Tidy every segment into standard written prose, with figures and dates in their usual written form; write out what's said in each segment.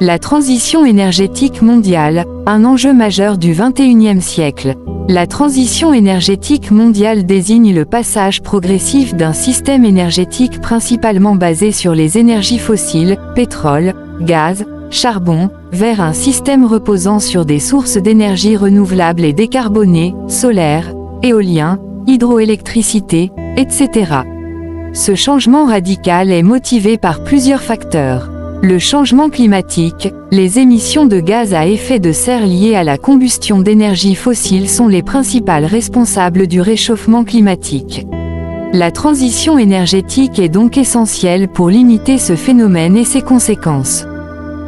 La transition énergétique mondiale, un enjeu majeur du XXIe siècle. La transition énergétique mondiale désigne le passage progressif d'un système énergétique principalement basé sur les énergies fossiles, pétrole, gaz, charbon, vers un système reposant sur des sources d'énergie renouvelables et décarbonées, solaire, éolien, hydroélectricité, etc. Ce changement radical est motivé par plusieurs facteurs. Le changement climatique, les émissions de gaz à effet de serre liées à la combustion d'énergie fossile sont les principales responsables du réchauffement climatique. La transition énergétique est donc essentielle pour limiter ce phénomène et ses conséquences.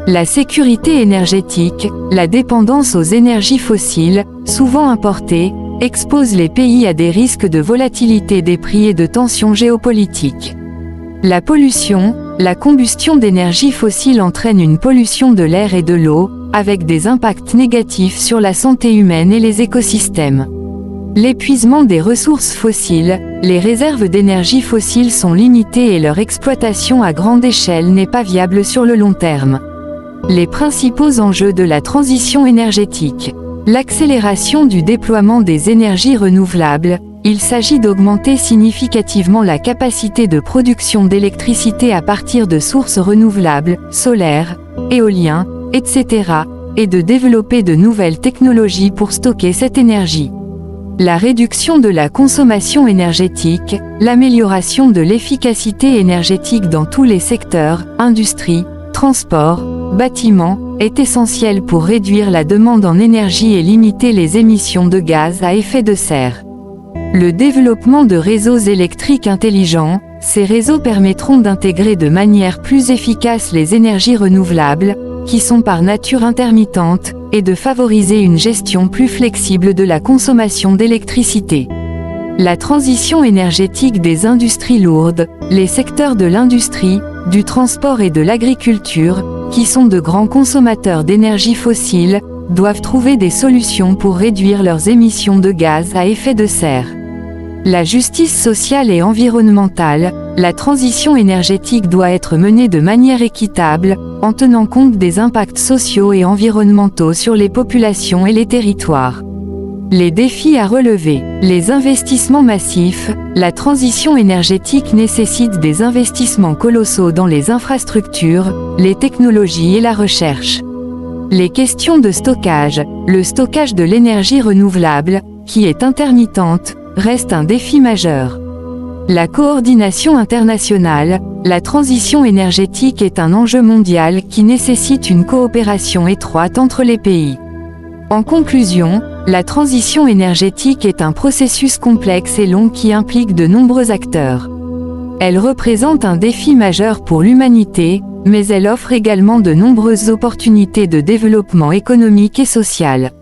La sécurité énergétique, la dépendance aux énergies fossiles, souvent importées, expose les pays à des risques de volatilité des prix et de tensions géopolitiques. La pollution, la combustion d'énergie fossile entraîne une pollution de l'air et de l'eau, avec des impacts négatifs sur la santé humaine et les écosystèmes. L'épuisement des ressources fossiles, les réserves d'énergie fossile sont limitées et leur exploitation à grande échelle n'est pas viable sur le long terme. Les principaux enjeux de la transition énergétique. L'accélération du déploiement des énergies renouvelables. Il s'agit d'augmenter significativement la capacité de production d'électricité à partir de sources renouvelables, solaires, éoliens, etc., et de développer de nouvelles technologies pour stocker cette énergie. La réduction de la consommation énergétique, l'amélioration de l'efficacité énergétique dans tous les secteurs, industrie, transport, bâtiments, est essentielle pour réduire la demande en énergie et limiter les émissions de gaz à effet de serre. Le développement de réseaux électriques intelligents, ces réseaux permettront d'intégrer de manière plus efficace les énergies renouvelables, qui sont par nature intermittentes, et de favoriser une gestion plus flexible de la consommation d'électricité. La transition énergétique des industries lourdes, les secteurs de l'industrie, du transport et de l'agriculture, qui sont de grands consommateurs d'énergie fossile, doivent trouver des solutions pour réduire leurs émissions de gaz à effet de serre. La justice sociale et environnementale, la transition énergétique doit être menée de manière équitable, en tenant compte des impacts sociaux et environnementaux sur les populations et les territoires. Les défis à relever. Les investissements massifs. La transition énergétique nécessite des investissements colossaux dans les infrastructures, les technologies et la recherche. Les questions de stockage. Le stockage de l'énergie renouvelable, qui est intermittente, reste un défi majeur. La coordination internationale. La transition énergétique est un enjeu mondial qui nécessite une coopération étroite entre les pays. En conclusion, la transition énergétique est un processus complexe et long qui implique de nombreux acteurs. Elle représente un défi majeur pour l'humanité, mais elle offre également de nombreuses opportunités de développement économique et social.